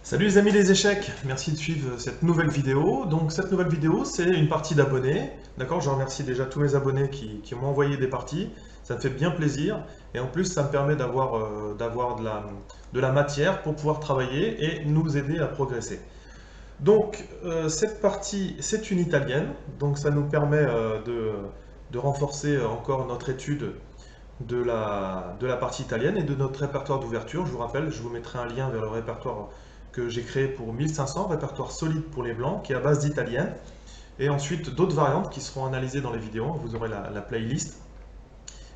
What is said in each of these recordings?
Salut les amis des échecs, merci de suivre cette nouvelle vidéo. Donc cette nouvelle vidéo, c'est une partie d'abonnés. D'accord, je remercie déjà tous mes abonnés qui m'ont envoyé des parties. Ça me fait bien plaisir. Et en plus, ça me permet d'avoir de la matière pour pouvoir travailler et nous aider à progresser. Donc cette partie, c'est une italienne. Donc ça nous permet de renforcer encore notre étude de la partie italienne et de notre répertoire d'ouverture. Je vous rappelle, je vous mettrai un lien vers le répertoire que j'ai créé pour 1500, répertoire solide pour les blancs, qui est à base d'italienne. Et ensuite d'autres variantes qui seront analysées dans les vidéos. Vous aurez la playlist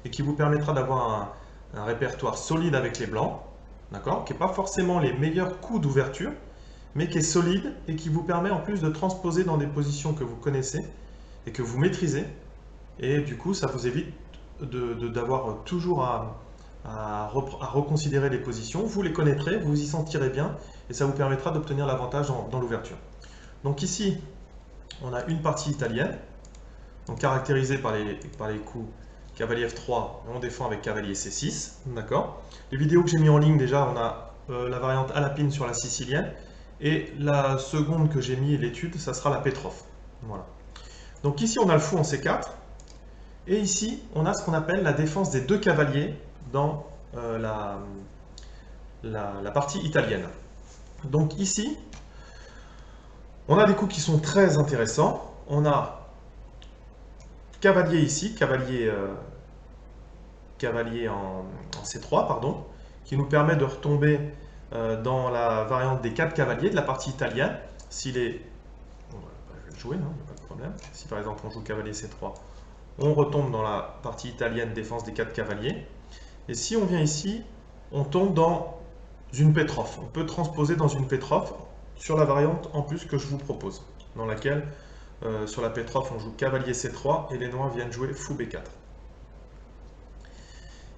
et qui vous permettra d'avoir un répertoire solide avec les blancs, d'accord, qui n'est pas forcément les meilleurs coups d'ouverture, mais qui est solide et qui vous permet en plus de transposer dans des positions que vous connaissez et que vous maîtrisez. Et du coup, ça vous évite d'avoir toujours à reconsidérer les positions. Vous les connaîtrez, vous y sentirez bien, et ça vous permettra d'obtenir l'avantage dans l'ouverture. Donc ici, on a une partie italienne, donc caractérisée par les coups cavalier F3, et on défend avec cavalier C6, d'accord. Les vidéos que j'ai mis en ligne, déjà, on a la variante à la pine sur la sicilienne, et la seconde que j'ai mis, l'étude, ça sera la Petrov. Voilà. Donc ici, on a le fou en C4, et ici, on a ce qu'on appelle la défense des deux cavaliers dans la partie italienne. Donc ici, on a des coups qui sont très intéressants. On a cavalier ici, cavalier en C3, pardon, qui nous permet de retomber dans la variante des 4 cavaliers de la partie italienne. S'il est... Bon, je vais le jouer, il n'y a pas de problème. Si par exemple on joue cavalier C3, on retombe dans la partie italienne défense des 4 cavaliers. Et si on vient ici, on tombe dans une Petrov. On peut transposer dans une Petrov sur la variante en plus que je vous propose, dans laquelle, sur la Petrov, on joue cavalier C3 et les noirs viennent jouer fou B4.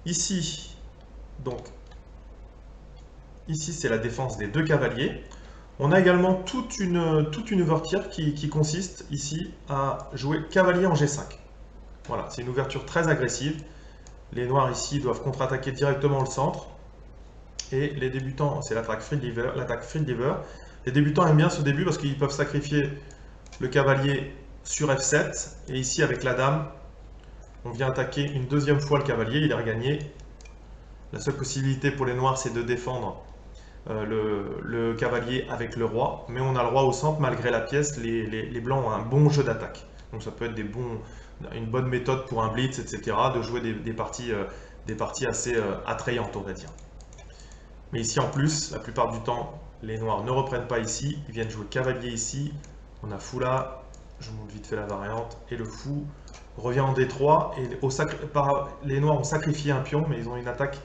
Ici, donc, ici c'est la défense des deux cavaliers. On a également toute une ouverture qui consiste ici à jouer cavalier en G5. Voilà, c'est une ouverture très agressive. Les noirs ici doivent contre-attaquer directement le centre. Et les débutants, c'est l'attaque free lever. Les débutants aiment bien ce début parce qu'ils peuvent sacrifier le cavalier sur F7. Et ici, avec la dame, on vient attaquer une deuxième fois le cavalier, il est regagné. La seule possibilité pour les noirs, c'est de défendre le cavalier avec le roi. Mais on a le roi au centre, malgré la pièce, les blancs ont un bon jeu d'attaque. Donc ça peut être une bonne méthode pour un blitz, etc. De jouer des parties assez attrayantes, on va dire. Mais ici en plus, la plupart du temps, les noirs ne reprennent pas ici, ils viennent jouer cavalier ici, on a fou là, je montre vite fait la variante, et le fou revient en D3, et les noirs ont sacrifié un pion, mais ils ont une attaque,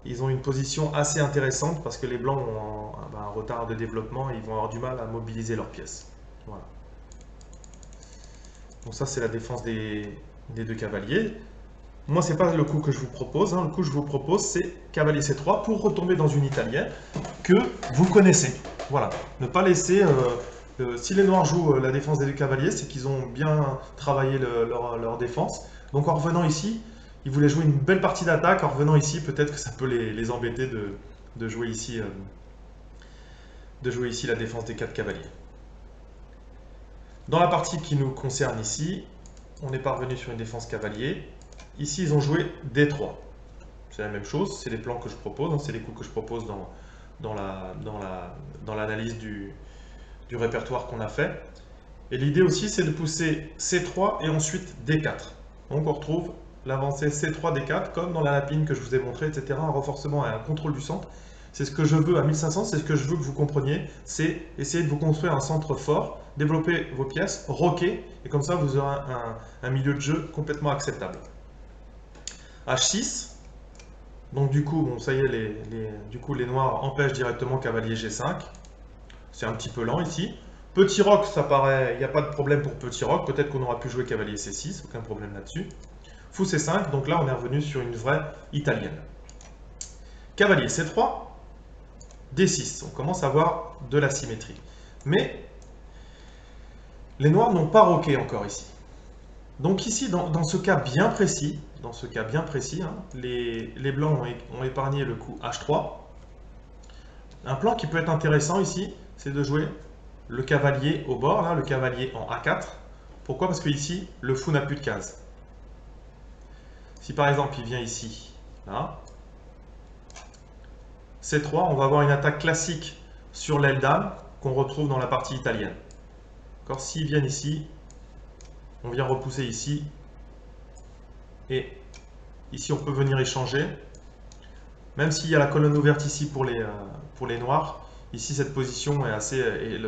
ils ont une position assez intéressante, parce que les blancs ont un retard de développement, et ils vont avoir du mal à mobiliser leurs pièces. Voilà. Donc ça c'est la défense des deux cavaliers. Moi, ce n'est pas le coup que je vous propose. Le coup que je vous propose, c'est cavalier C3 pour retomber dans une italienne que vous connaissez. Voilà. Ne pas laisser... si les noirs jouent la défense des deux cavaliers, c'est qu'ils ont bien travaillé leur défense. Donc en revenant ici, ils voulaient jouer une belle partie d'attaque. En revenant ici, peut-être que ça peut les embêter de jouer ici la défense des 4 cavaliers. Dans la partie qui nous concerne ici, on est parvenu sur une défense cavalier. Ici, ils ont joué D3. C'est la même chose, c'est les plans que je propose, c'est les coups que je propose dans l'analyse du répertoire qu'on a fait. Et l'idée aussi, c'est de pousser C3 et ensuite D4. Donc on retrouve l'avancée C3, D4, comme dans la lapine que je vous ai montré, etc. Un renforcement et un contrôle du centre. C'est ce que je veux à 1500, c'est ce que je veux que vous compreniez, c'est essayer de vous construire un centre fort, développer vos pièces, rocker, et comme ça vous aurez un milieu de jeu complètement acceptable. H6, donc du coup, bon, ça y est, les noirs empêchent directement cavalier G5. C'est un petit peu lent ici. Petit roc, ça paraît, il n'y a pas de problème pour petit roc. Peut-être qu'on aura pu jouer cavalier C6, aucun problème là-dessus. Fou C5, donc là on est revenu sur une vraie italienne. Cavalier C3, D6, on commence à avoir de la symétrie. Mais les noirs n'ont pas roqué encore ici. Donc ici, dans ce cas bien précis, les blancs ont épargné le coup H3. Un plan qui peut être intéressant ici, c'est de jouer le cavalier au bord, là, le cavalier en A4. Pourquoi? Parce que ici, le fou n'a plus de case. Si par exemple, il vient ici, là, C3, on va avoir une attaque classique sur l'aile dame qu'on retrouve dans la partie italienne. S'ils viennent ici, on vient repousser ici, et ici on peut venir échanger. Même s'il y a la colonne ouverte ici pour les noirs, ici cette position est assez, et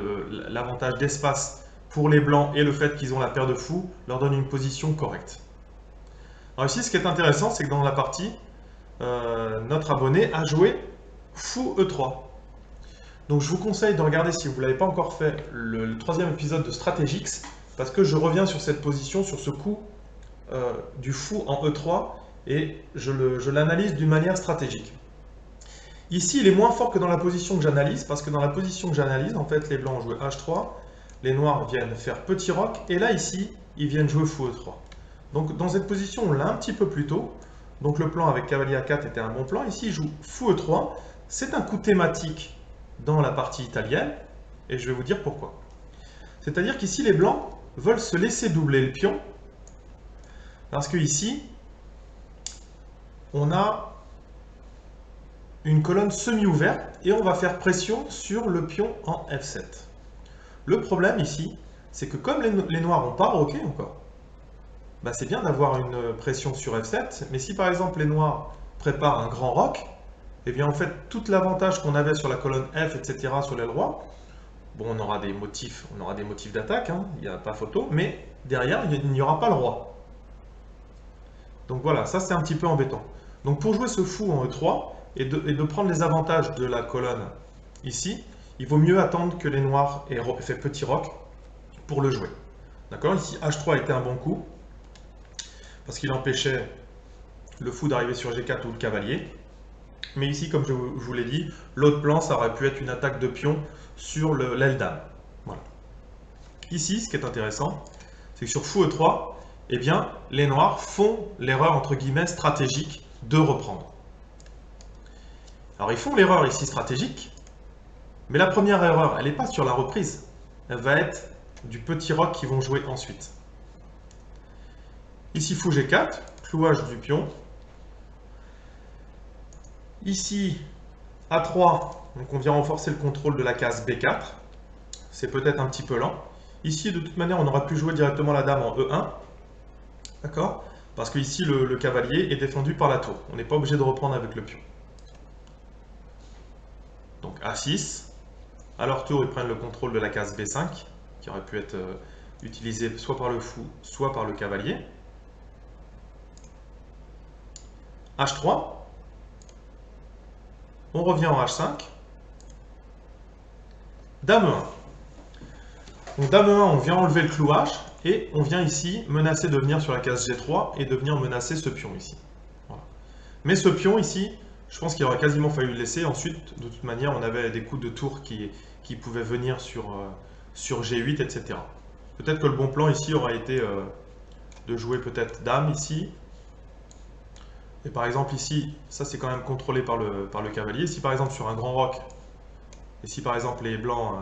l'avantage d'espace pour les blancs et le fait qu'ils ont la paire de fous leur donne une position correcte. Alors ici, ce qui est intéressant, c'est que dans la partie, notre abonné a joué fou E3. Donc je vous conseille de regarder, si vous ne l'avez pas encore fait, le troisième épisode de Strategix, parce que je reviens sur cette position, sur ce coup du fou en E3, et je l'analyse d'une manière stratégique. Ici, il est moins fort que dans la position que j'analyse, parce que dans la position que j'analyse, en fait, les blancs ont joué H3, les noirs viennent faire petit roc, et là, ici, ils viennent jouer fou E3. Donc dans cette position, on l'a un petit peu plus tôt, donc le plan avec cavalier A4 était un bon plan. Ici, il joue fou E3, c'est un coup thématique dans la partie italienne, et je vais vous dire pourquoi. C'est-à-dire qu'ici, les blancs veulent se laisser doubler le pion, parce que ici, on a une colonne semi-ouverte, et on va faire pression sur le pion en F7. Le problème ici, c'est que comme les noirs n'ont pas roqué encore, bah c'est bien d'avoir une pression sur F7, mais si par exemple les noirs préparent un grand roc, et bien en fait, tout l'avantage qu'on avait sur la colonne F, etc., sur l'aile roi, bon, on aura des motifs d'attaque, hein, il n'y a pas photo, mais derrière, il n'y aura pas le roi. Donc voilà, ça c'est un petit peu embêtant. Donc pour jouer ce fou en E3, et de prendre les avantages de la colonne ici, il vaut mieux attendre que les noirs aient fait petit roc pour le jouer. D'accord? Ici, H3 était un bon coup, parce qu'il empêchait le fou d'arriver sur G4 ou le cavalier. Mais ici, comme je vous l'ai dit, l'autre plan, ça aurait pu être une attaque de pion sur l'aile dame. Voilà. Ici, ce qui est intéressant, c'est que sur fou E3, eh bien, les noirs font l'erreur, entre guillemets, stratégique de reprendre. Alors, ils font l'erreur ici stratégique, mais la première erreur, elle n'est pas sur la reprise. Elle va être du petit roc qu'ils vont jouer ensuite. Ici, fou G4, clouage du pion. Ici, A3, donc on vient renforcer le contrôle de la case B4. C'est peut-être un petit peu lent. Ici, de toute manière, on aurait pu jouer directement la dame en E1. D'accord? Parce que ici, le cavalier est défendu par la tour. On n'est pas obligé de reprendre avec le pion. Donc A6. À leur tour, ils prennent le contrôle de la case B5, qui aurait pu être utilisée soit par le fou, soit par le cavalier. H3. On revient en H5. Dame 1. Donc dame 1, on vient enlever le clouage, et on vient ici menacer de venir sur la case G3 et de venir menacer ce pion ici. Voilà. Mais ce pion ici, je pense qu'il aurait quasiment fallu le laisser. Ensuite, de toute manière, on avait des coups de tour qui pouvaient venir sur G8, etc. Peut-être que le bon plan ici aurait été de jouer peut-être dame ici. Et par exemple ici, ça c'est quand même contrôlé par le cavalier. Si par exemple sur un grand roc, et si par exemple les blancs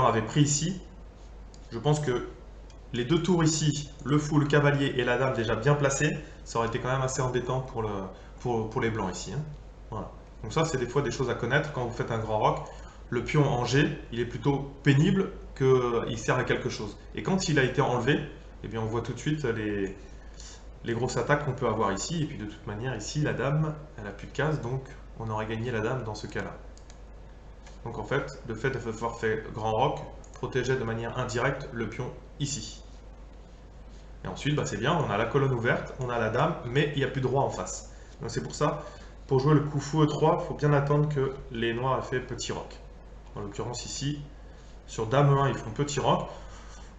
avaient pris ici, je pense que les deux tours ici, le fou, le cavalier et la dame déjà bien placés, ça aurait été quand même assez embêtant pour les blancs ici. Hein. Voilà. Donc ça, c'est des fois des choses à connaître quand vous faites un grand roc. Le pion en G, il est plutôt pénible qu'il sert à quelque chose. Et quand il a été enlevé, eh bien on voit tout de suite les grosses attaques qu'on peut avoir ici. Et puis de toute manière, ici, la dame, elle n'a plus de case, donc on aurait gagné la dame dans ce cas-là. Donc en fait, le fait d'avoir fait grand roc protégeait de manière indirecte le pion ici. Et ensuite, bah, c'est bien, on a la colonne ouverte, on a la dame, mais il n'y a plus de roi en face. Donc c'est pour ça, pour jouer le coup fou E3, il faut bien attendre que les noirs aient fait petit roc. En l'occurrence ici, sur dame 1, ils font petit roc.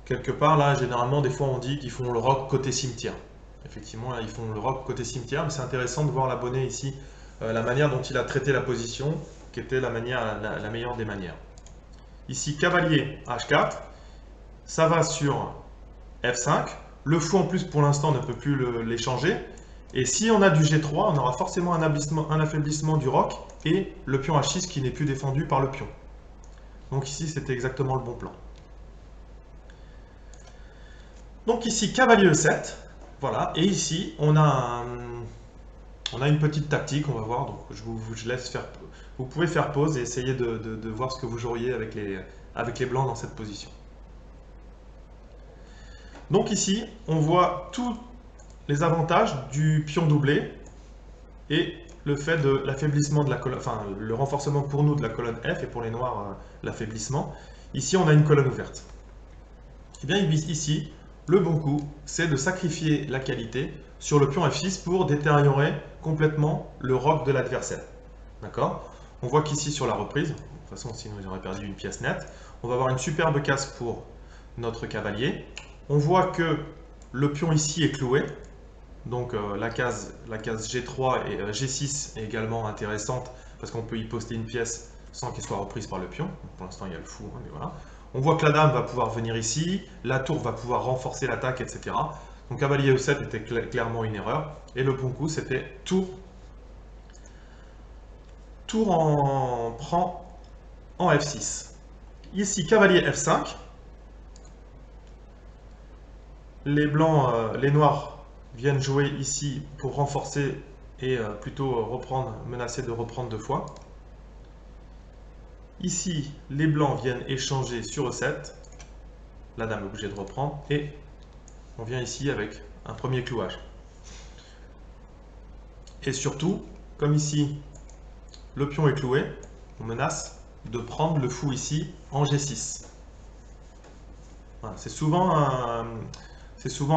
Quelque part, là, généralement, des fois, on dit qu'ils font le roc côté cimetière. Effectivement, là, ils font le roc côté cimetière, mais c'est intéressant de voir l'abonné ici, la manière dont il a traité la position, qui était la meilleure des manières. Ici, cavalier H4, ça va sur F5. Le fou, en plus, pour l'instant, ne peut plus l'échanger. Et si on a du G3, on aura forcément un affaiblissement du roc et le pion H6 qui n'est plus défendu par le pion. Donc ici, c'était exactement le bon plan. Donc ici, cavalier E7, voilà. Et ici, on a une petite tactique, on va voir. Donc je laisse faire. Vous pouvez faire pause et essayer de voir ce que vous joueriez avec les blancs dans cette position. Donc ici, on voit tous les avantages du pion doublé et le fait de l'affaiblissement de la colonne, enfin le renforcement pour nous de la colonne F et pour les noirs l'affaiblissement. Ici, on a une colonne ouverte. Et bien ici, le bon coup, c'est de sacrifier la qualité sur le pion F6 pour détériorer complètement le roc de l'adversaire. D'accord? On voit qu'ici sur la reprise, de toute façon sinon ils auraient perdu une pièce nette, on va avoir une superbe casse pour notre cavalier. On voit que le pion ici est cloué, donc la case G3 et G6 est également intéressante parce qu'on peut y poster une pièce sans qu'elle soit reprise par le pion. Pour l'instant il y a le fou, hein, mais voilà. On voit que la dame va pouvoir venir ici, la tour va pouvoir renforcer l'attaque, etc. Donc cavalier E7 était clairement une erreur. Et le bon coup c'était tour en prend en F6. Ici cavalier F5. Les blancs, les noirs viennent jouer ici pour renforcer et plutôt menacer de reprendre 2 fois. Ici, les blancs viennent échanger sur E7. La dame est obligée de reprendre. Et on vient ici avec un premier clouage. Et surtout, comme ici, le pion est cloué, on menace de prendre le fou ici en G6. Voilà, c'est souvent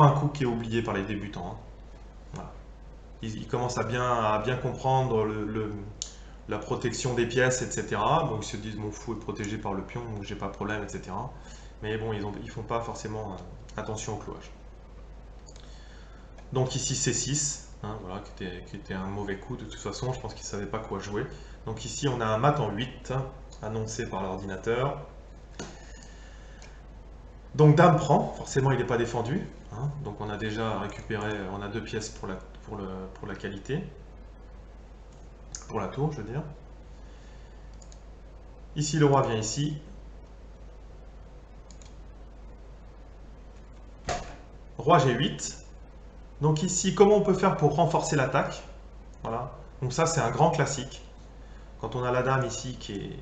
un coup qui est oublié par les débutants. Hein. Voilà. Ils commencent à bien comprendre la protection des pièces, etc. Donc ils se disent mon fou est protégé par le pion, donc j'ai pas de problème, etc. Mais bon, ils font pas forcément attention au clouage. Donc ici C6, hein, voilà, qui était un mauvais coup de toute façon, je pense qu'ils ne savaient pas quoi jouer. Donc ici on a un mat en 8, annoncé par l'ordinateur. Donc dame prend, forcément il n'est pas défendu, hein, donc on a déjà récupéré, on a 2 pièces pour la qualité, pour la tour je veux dire. Ici le roi vient ici. Roi G8. Donc ici, comment on peut faire pour renforcer l'attaque? Voilà. Donc ça, c'est un grand classique. Quand on a la dame ici qui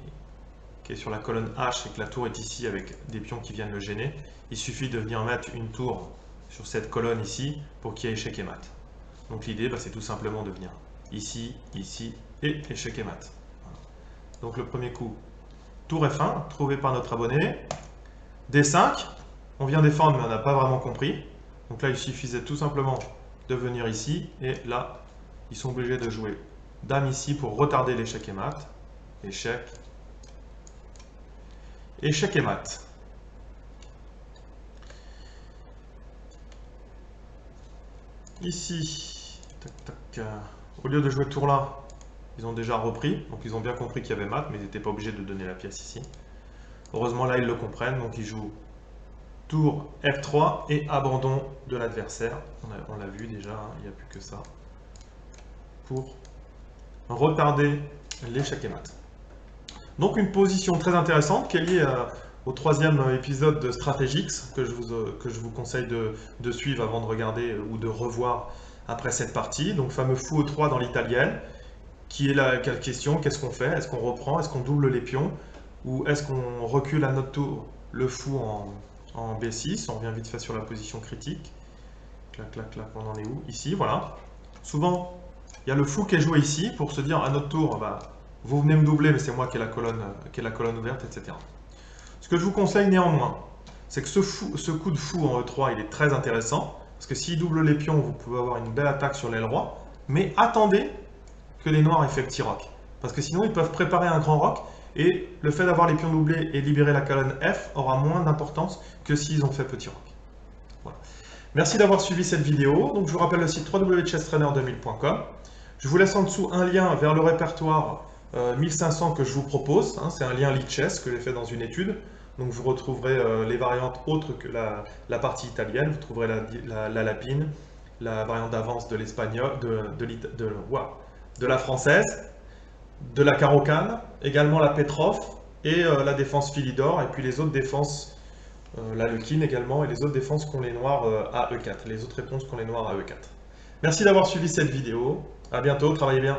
est sur la colonne H et que la tour est ici avec des pions qui viennent le gêner, il suffit de venir mettre une tour sur cette colonne ici pour qu'il y ait échec et mat. Donc l'idée, c'est tout simplement de venir ici, ici et échec et mat. Voilà. Donc le premier coup, tour F1, trouvé par notre abonné. D5, on vient défendre mais on n'a pas vraiment compris. Donc là, il suffisait tout simplement de venir ici, et là, ils sont obligés de jouer dame ici pour retarder l'échec et mat. Échec. Échec et mat. Ici, tac, tac, au lieu de jouer tour là, ils ont déjà repris, donc ils ont bien compris qu'il y avait mat, mais ils n'étaient pas obligés de donner la pièce ici. Heureusement là, ils le comprennent, donc ils jouent tour F3 et abandon de l'adversaire. On l'a vu déjà, hein, il n'y a plus que ça. Pour retarder l'échec et mat. Donc une position très intéressante qui est liée au 3e épisode de Stratégix que je vous conseille de suivre avant de regarder ou de revoir après cette partie. Donc fameux fou E3 dans l'italienne, qui est la question, qu'est-ce qu'on fait? Est-ce qu'on reprend? Est-ce qu'on double les pions? Ou est-ce qu'on recule à notre tour le fou en B6? On revient vite fait sur la position critique. Clac, clac, clac, on en est où? Ici, voilà. Souvent, il y a le fou qui est joué ici pour se dire à notre tour, vous venez me doubler, mais c'est moi qui ai la colonne ouverte, etc. Ce que je vous conseille néanmoins, c'est que ce coup de fou en E3, il est très intéressant, parce que s'il double les pions, vous pouvez avoir une belle attaque sur l'aile roi, mais attendez que les noirs aient fait petit roc, parce que sinon ils peuvent préparer un grand roc, et le fait d'avoir les pions doublés et libérer la colonne F aura moins d'importance que s'ils ont fait petit roc. Voilà. Merci d'avoir suivi cette vidéo. Donc, je vous rappelle le site www.chesstrainer2000.com. Je vous laisse en dessous un lien vers le répertoire 1500 que je vous propose. Hein, c'est un lien Lichess que j'ai fait dans une étude. Donc vous retrouverez les variantes autres que la partie italienne. Vous trouverez la lapine, la variante d'avance de l'espagnol, de la française, de la Caro-Kann, également la Petrov et la défense Philidor, et puis les autres défenses, la Lequin également, et les autres défenses qu'ont les noirs à E4, les autres réponses qu'ont les noirs à E4. Merci d'avoir suivi cette vidéo, à bientôt, travaillez bien.